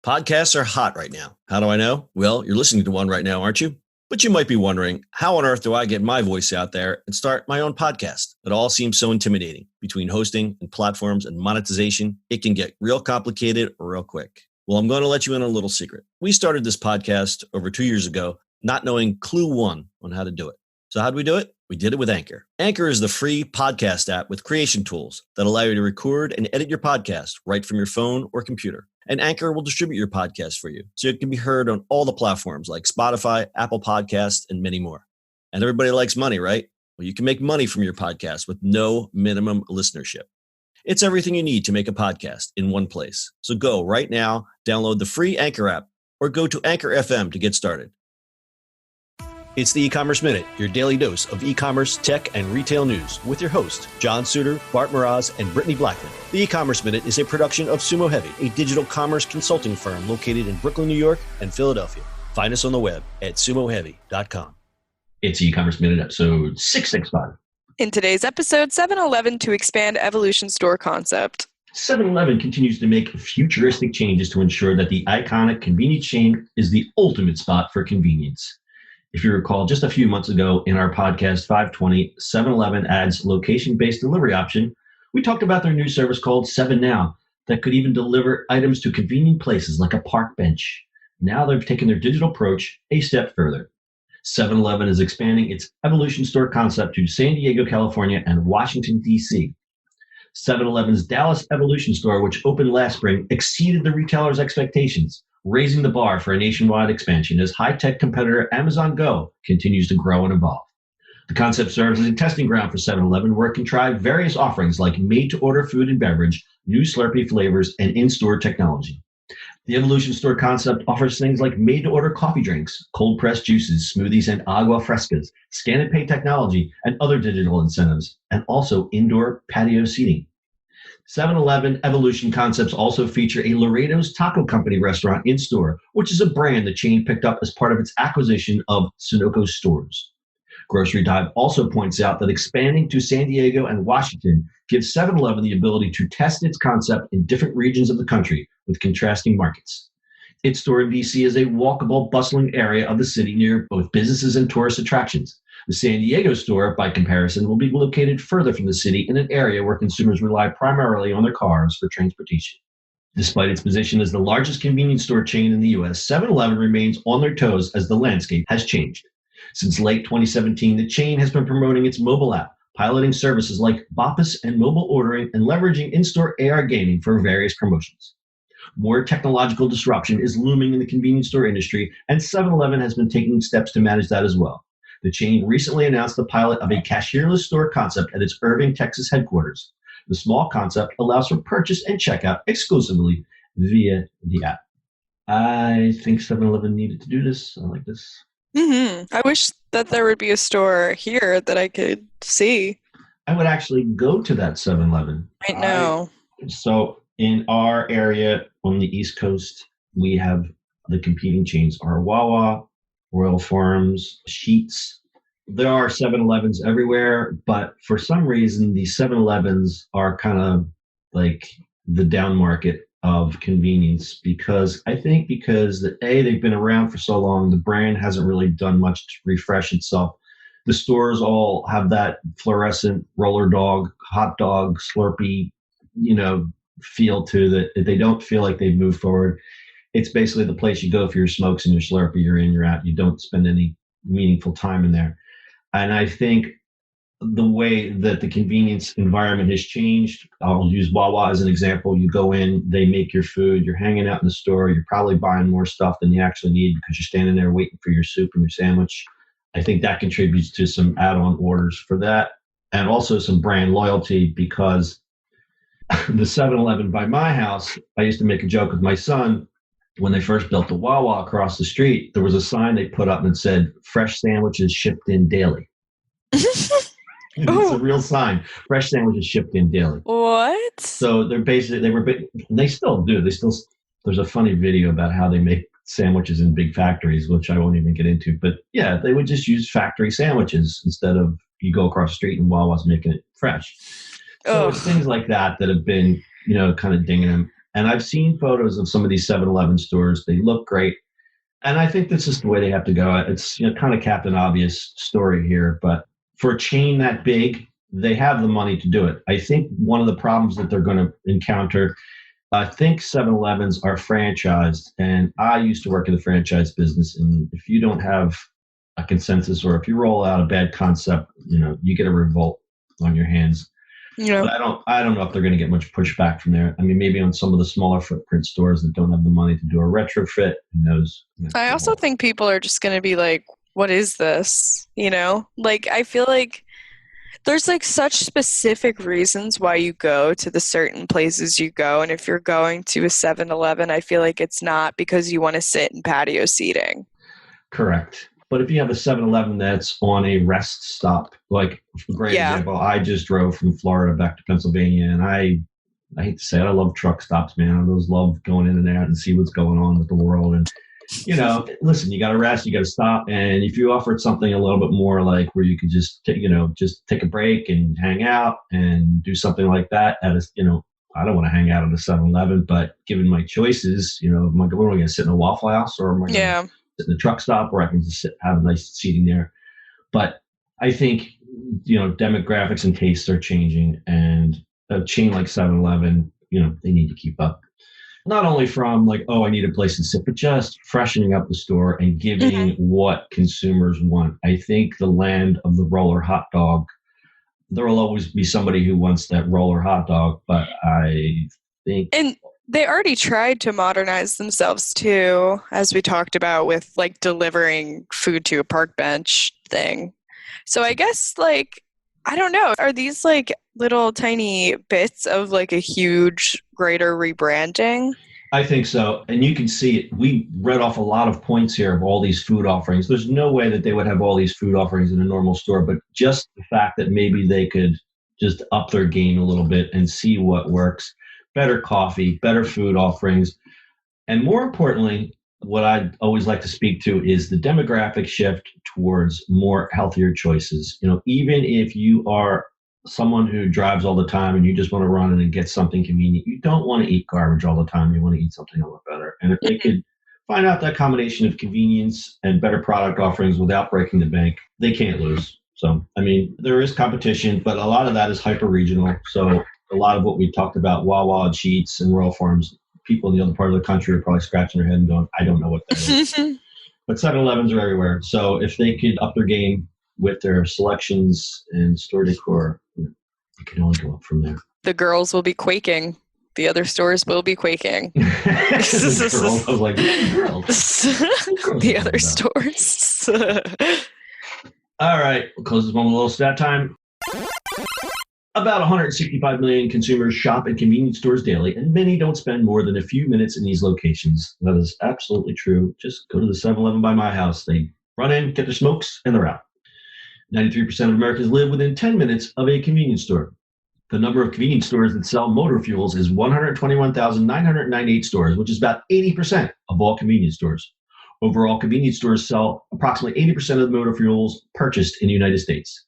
Podcasts are hot right now. How do I know? Well, you're listening to one right now, aren't you? But you might be wondering, how on earth do I get my voice out there and start my own podcast? It all seems so intimidating. Between hosting and platforms and monetization, it can get real complicated real quick. Well, I'm going to let you in on a little secret. We started this podcast over 2 years ago, not knowing clue one on how to do it. So how do we do it? We did it with Anchor. Anchor is the free podcast app with creation tools that allow you to record and edit your podcast right from your phone or computer. And Anchor will distribute your podcast for you, so it can be heard on all the platforms like Spotify, Apple Podcasts, and many more. And everybody likes money, right? Well, you can make money from your podcast with no minimum listenership. It's everything you need to make a podcast in one place. So go right now, download the free Anchor app, or go to Anchor FM to get started. It's the eCommerce Minute, your daily dose of e-commerce, tech, and retail news with your host, John Suder, Bart, Mroz, and Brittany Blackman. The eCommerce Minute is a production of SUMO Heavy, a digital commerce consulting firm located in Brooklyn, New York, and Philadelphia. Find us on the web at sumoheavy.com. It's the eCommerce Minute, episode 665. In today's episode, 7-Eleven to expand Evolution Store concept. 7-Eleven continues to make futuristic changes to ensure that the iconic convenience chain is the ultimate spot for convenience. If you recall, just a few months ago in our podcast 520, 7-Eleven adds location-based delivery option. We talked about their new service called 7 Now that could even deliver items to convenient places like a park bench. Now they've taken their digital approach a step further. 7-Eleven is expanding its Evolution Store concept to San Diego, California, and Washington, D.C. 7-Eleven's Dallas Evolution Store, which opened last spring, exceeded the retailer's expectations, raising the bar for a nationwide expansion as high-tech competitor Amazon Go continues to grow and evolve. The concept serves as a testing ground for 7-Eleven, where it can try various offerings like made-to-order food and beverage, new Slurpee flavors, and in-store technology. The Evolution Store concept offers things like made-to-order coffee drinks, cold-pressed juices, smoothies, and agua frescas, scan-and-pay technology, and other digital incentives, and also indoor patio seating. 7-Eleven Evolution concepts also feature a Laredo's Taco Company restaurant in-store, which is a brand the chain picked up as part of its acquisition of Sunoco stores. Grocery Dive also points out that expanding to San Diego and Washington gives 7-Eleven the ability to test its concept in different regions of the country with contrasting markets. Its store in DC is a walkable, bustling area of the city near both businesses and tourist attractions. The San Diego store, by comparison, will be located further from the city in an area where consumers rely primarily on their cars for transportation. Despite its position as the largest convenience store chain in the U.S., 7-Eleven remains on their toes as the landscape has changed. Since late 2017, the chain has been promoting its mobile app, piloting services like BOPUS and mobile ordering, and leveraging in-store AR gaming for various promotions. More technological disruption is looming in the convenience store industry, and 7-Eleven has been taking steps to manage that as well. The chain recently announced the pilot of a cashierless store concept at its Irving, Texas headquarters. The small concept allows for purchase and checkout exclusively via the app. I think 7-Eleven needed to do this. I like this. I wish that there would be a store here that I could see. I would actually go to that 7-Eleven. I know. So in our area on the East Coast, we have the competing chains are Wawa, Royal Farms, Sheetz. There are 7-Elevens everywhere, but for some reason, the 7-Elevens are kind of like the down market of convenience because they've been around for so long, the brand hasn't really done much to refresh itself. The stores all have that fluorescent roller dog, hot dog, Slurpee, feel to that. They don't feel like they've moved forward. It's basically the place you go for your smokes and your Slurpee. You're in, you're out. You don't spend any meaningful time in there. And I think the way that the convenience environment has changed, I'll use Wawa as an example. You go in, they make your food, you're hanging out in the store, you're probably buying more stuff than you actually need because you're standing there waiting for your soup and your sandwich. I think that contributes to some add-on orders for that and also some brand loyalty because the 7-Eleven by my house, I used to make a joke with my son. When they first built the Wawa across the street, there was a sign they put up that said, "Fresh sandwiches shipped in daily." It's a real sign. Fresh sandwiches shipped in daily. What? So they still do. There's a funny video about how they make sandwiches in big factories, which I won't even get into. But yeah, they would just use factory sandwiches instead of you go across the street and Wawa's making it fresh. So it's things like that have been, kind of dinging them. And I've seen photos of some of these 7-Eleven stores. They look great. And I think this is the way they have to go. It's kind of Captain Obvious story here, but for a chain that big, they have the money to do it. I think one of the problems that they're going to encounter, I think 7-Elevens are franchised, and I used to work in the franchise business. And if you don't have a consensus, or if you roll out a bad concept, you get a revolt on your hands. Yeah. But I don't know if they're going to get much pushback from there. I mean, maybe on some of the smaller footprint stores that don't have the money to do a retrofit. Who knows? I also think people are just going to be like, what is this? Like, I feel like there's like such specific reasons why you go to the certain places you go. And if you're going to a 7-Eleven, I feel like it's not because you want to sit in patio seating. Correct. But if you have a 7-Eleven that's on a rest stop, like a great example, I just drove from Florida back to Pennsylvania, and I hate to say it, I love truck stops, man. I just love going in and out and see what's going on with the world. And listen, you got to rest, you got to stop. And if you offered something a little bit more like where you could just take a break and hang out and do something like that I don't want to hang out at a 7-Eleven, but given my choices, am I going to sit in a Waffle House, or am I going to sit in the truck stop where I can just have a nice seating there? But I think, demographics and tastes are changing, and a chain like 7-Eleven, they need to keep up. Not only from like, I need a place to sit, but just freshening up the store and giving what consumers want. I think the land of the roller hot dog, there will always be somebody who wants that roller hot dog, but I think... And they already tried to modernize themselves too, as we talked about with like delivering food to a park bench thing. So I guess like, I don't know, are these like little tiny bits of like a huge greater rebranding? I think so. And you can see it. We read off a lot of points here of all these food offerings. There's no way that they would have all these food offerings in a normal store, but just the fact that maybe they could just up their game a little bit and see what works. Better coffee, better food offerings. And more importantly, what I'd always like to speak to is the demographic shift towards more healthier choices. Even if you are someone who drives all the time and you just want to run in and get something convenient, you don't want to eat garbage all the time. You want to eat something a lot better. And if they could find out that combination of convenience and better product offerings without breaking the bank, they can't lose. So, I mean, there is competition, but a lot of that is hyper-regional. So a lot of what we talked about, Wawa, Sheetz, and Royal Farms, people in the other part of the country are probably scratching their head and going, I don't know what that is. But 7-Elevens are everywhere. So if they could up their game with their selections and store decor, it can only go up from there. The girls will be quaking. The other stores will be quaking. The girls, I was like, girls the other stores. All right, we'll close this one with a little stat time. About 165 million consumers shop at convenience stores daily, and many don't spend more than a few minutes in these locations. That is absolutely true. Just go to the 7-Eleven by my house. They run in, get their smokes, and they're out. 93% of Americans live within 10 minutes of a convenience store. The number of convenience stores that sell motor fuels is 121,998 stores, which is about 80% of all convenience stores. Overall, convenience stores sell approximately 80% of the motor fuels purchased in the United States.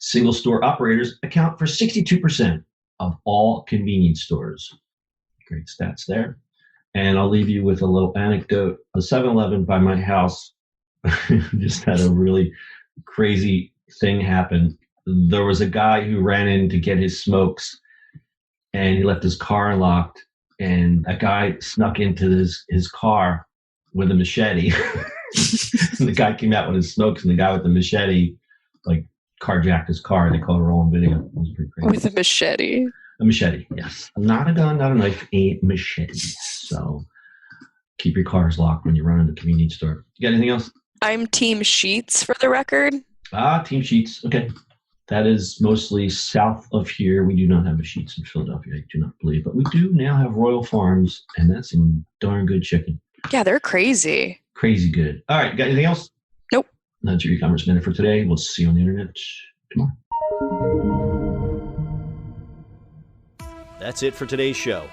Single store operators account for 62% of all convenience stores. Great stats there. And I'll leave you with a little anecdote. The 7-Eleven by my house just had a really crazy thing happen. There was a guy who ran in to get his smokes, and he left his car unlocked, and a guy snuck into his car with a machete. And the guy came out with his smokes, and the guy with the machete carjacked his car. They caught it all on video. It was pretty crazy. With a machete? A machete, yes. Not a gun, not a knife, a machete. So keep your cars locked when you run into a convenience store. You got anything else? I'm Team Sheetz for the record. Team Sheetz. Okay. That is mostly south of here. We do not have a Sheetz in Philadelphia, I do not believe. But we do now have Royal Farms, and that's some darn good chicken. Yeah, they're crazy. Crazy good. All right, got anything else? Nope. That's your e-commerce minute for today. We'll see you on the internet tomorrow. That's it for today's show.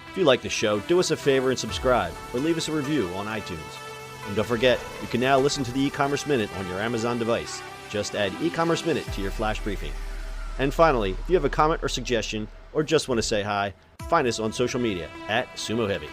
If you like the show, do us a favor and subscribe, or leave us a review on iTunes. And don't forget, you can now listen to the e-commerce minute on your Amazon device. Just add e-commerce minute to your flash briefing. And finally, if you have a comment or suggestion, or just want to say hi, find us on social media at SUMO Heavy.